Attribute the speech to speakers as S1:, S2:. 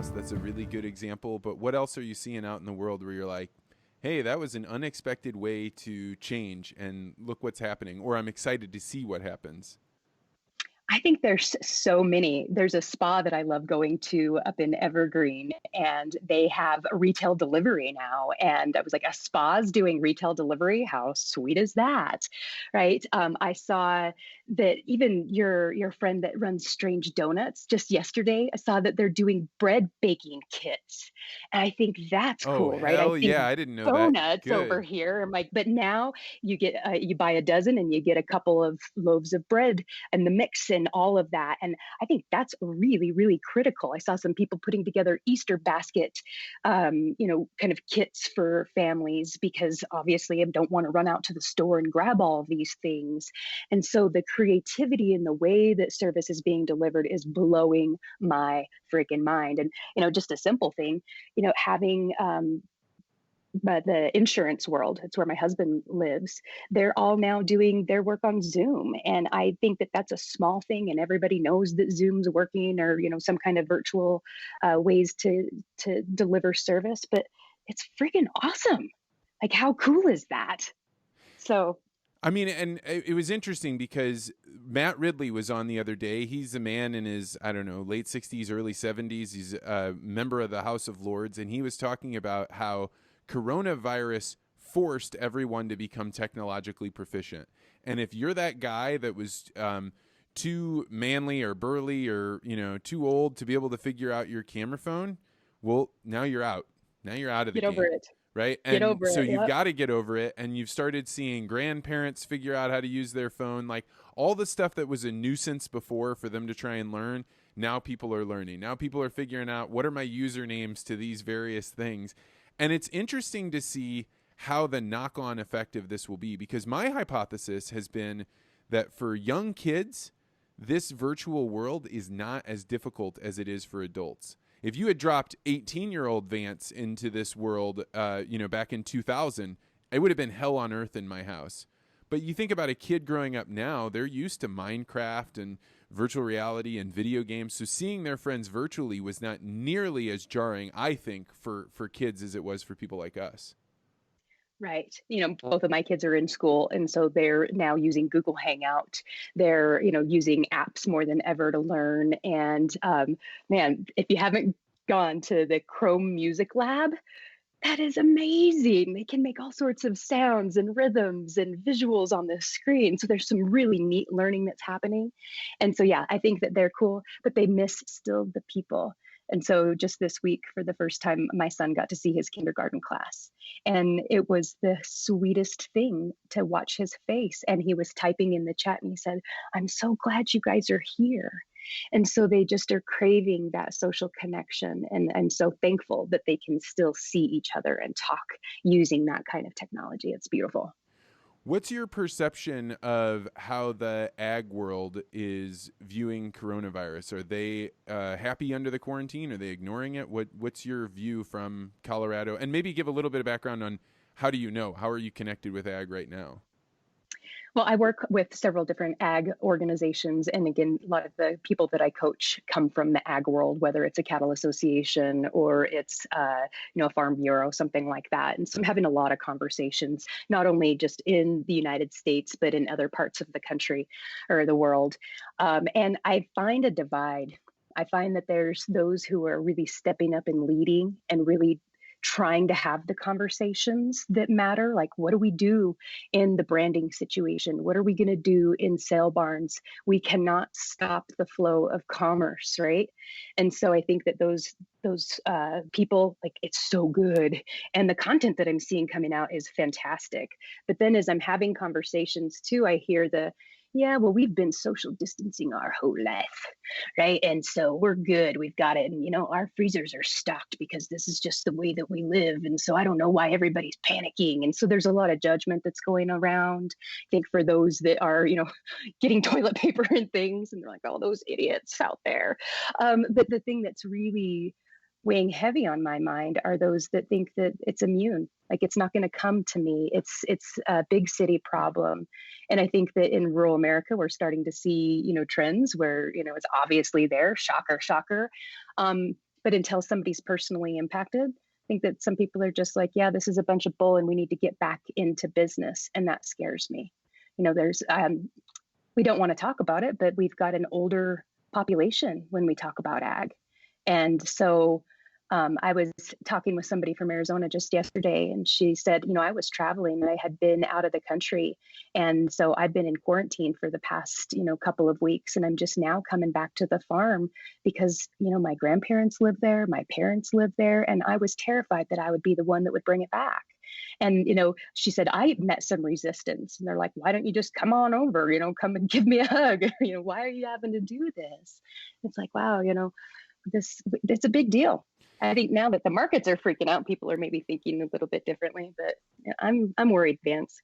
S1: house. That's a really good example. But what else are you seeing out in the world where you're like, hey, that was an unexpected way to change and look what's happening, or I'm excited to see what happens?
S2: I think there's so many. There's a spa that I love going to up in Evergreen, and they have a retail delivery now. And I was like, a spa's doing retail delivery? How sweet is that? Right. I saw that even your friend that runs Strange Donuts just yesterday, I saw that they're doing bread baking kits. And I think that's
S1: Oh,
S2: cool, right? I
S1: hell
S2: think
S1: yeah. I didn't know that.
S2: donuts over
S1: Good.
S2: here. I'm like, but now you get you buy a dozen and you get a couple of loaves of bread and the mix and all of that. And I think that's really, really critical. I saw some people putting together Easter basket, kind of kits for families because obviously I don't want to run out to the store and grab all of these things. And so the creativity in the way that service is being delivered is blowing my freaking mind. And, just a simple thing, having but the insurance world, it's where my husband lives, they're all now doing their work on Zoom. And I think that that's a small thing and everybody knows that Zoom's working or, some kind of virtual ways to deliver service, but it's freaking awesome. Like how cool is that? So
S1: I mean, and it was interesting because Matt Ridley was on the other day. He's a man in his, I don't know, late 60s, early 70s. He's a member of the House of Lords. And he was talking about how coronavirus forced everyone to become technologically proficient. And if you're that guy that was too manly or burly or, too old to be able to figure out your camera phone, well, now you're out. Now you're out of the
S2: get over
S1: game.
S2: it.
S1: Right.
S2: Get
S1: And
S2: over
S1: so
S2: it.
S1: you've
S2: Yep.
S1: got to get over it. And you've started seeing grandparents figure out how to use their phone. Like all the stuff that was a nuisance before for them to try and learn. Now people are learning. Now people are figuring out what are my usernames to these various things. And it's interesting to see how the knock on effect of this will be because my hypothesis has been that for young kids, this virtual world is not as difficult as it is for adults. If you had dropped 18-year-old Vance into this world, back in 2000, it would have been hell on earth in my house. But you think about a kid growing up now, they're used to Minecraft and virtual reality and video games. So seeing their friends virtually was not nearly as jarring, I think, for kids as it was for people like us.
S2: Right. Both of my kids are in school, and so they're now using Google Hangout. They're, using apps more than ever to learn. And man, if you haven't gone to the Chrome Music Lab, that is amazing. They can make all sorts of sounds and rhythms and visuals on the screen. So there's some really neat learning that's happening. And so, yeah, I think that they're cool, but they miss still the people. And so just this week, for the first time, my son got to see his kindergarten class. And it was the sweetest thing to watch his face. And he was typing in the chat and he said, I'm so glad you guys are here. And so they just are craving that social connection. And I'm so thankful that they can still see each other and talk using that kind of technology. It's beautiful.
S1: What's your perception of how the ag world is viewing coronavirus? Are they happy under the quarantine? Are they ignoring it? What's your view from Colorado? And maybe give a little bit of background on how do you know? How are you connected with ag right now?
S2: Well, I work with several different ag organizations. And again, a lot of the people that I coach come from the ag world, whether it's a cattle association or it's, a farm bureau, something like that. And so I'm having a lot of conversations, not only just in the United States, but in other parts of the country or the world. And I find a divide. I find that there's those who are really stepping up and leading and really trying to have the conversations that matter. Like, what do we do in the branding situation? What are we going to do in sale barns? We cannot stop the flow of commerce, right? And so I think that those people, like, it's so good, and the content that I'm seeing coming out is fantastic. But then as I'm having conversations too, I hear the, yeah, well, we've been social distancing our whole life, right? And so we're good. We've got it. And, our freezers are stocked because this is just the way that we live. And so I don't know why everybody's panicking. And so there's a lot of judgment that's going around. I think for those that are, getting toilet paper and things, and they're like, oh, those idiots out there. But the thing that's really weighing heavy on my mind are those that think that it's immune, like it's not going to come to me. It's a big city problem. And I think that in rural America, we're starting to see, trends where, it's obviously there. Shocker, shocker. But until somebody's personally impacted, I think that some people are just like, yeah, this is a bunch of bull and we need to get back into business. And that scares me. There's, we don't want to talk about it, but we've got an older population when we talk about ag. And so I was talking with somebody from Arizona just yesterday, and she said, I was traveling and I had been out of the country. And so I've been in quarantine for the past, couple of weeks. And I'm just now coming back to the farm because, my grandparents live there, my parents live there. And I was terrified that I would be the one that would bring it back. And, she said, I met some resistance and they're like, why don't you just come on over, come and give me a hug? Why are you having to do this? It's like, wow, it's a big deal. I think now that the markets are freaking out, people are maybe thinking a little bit differently, but I'm worried, Vance.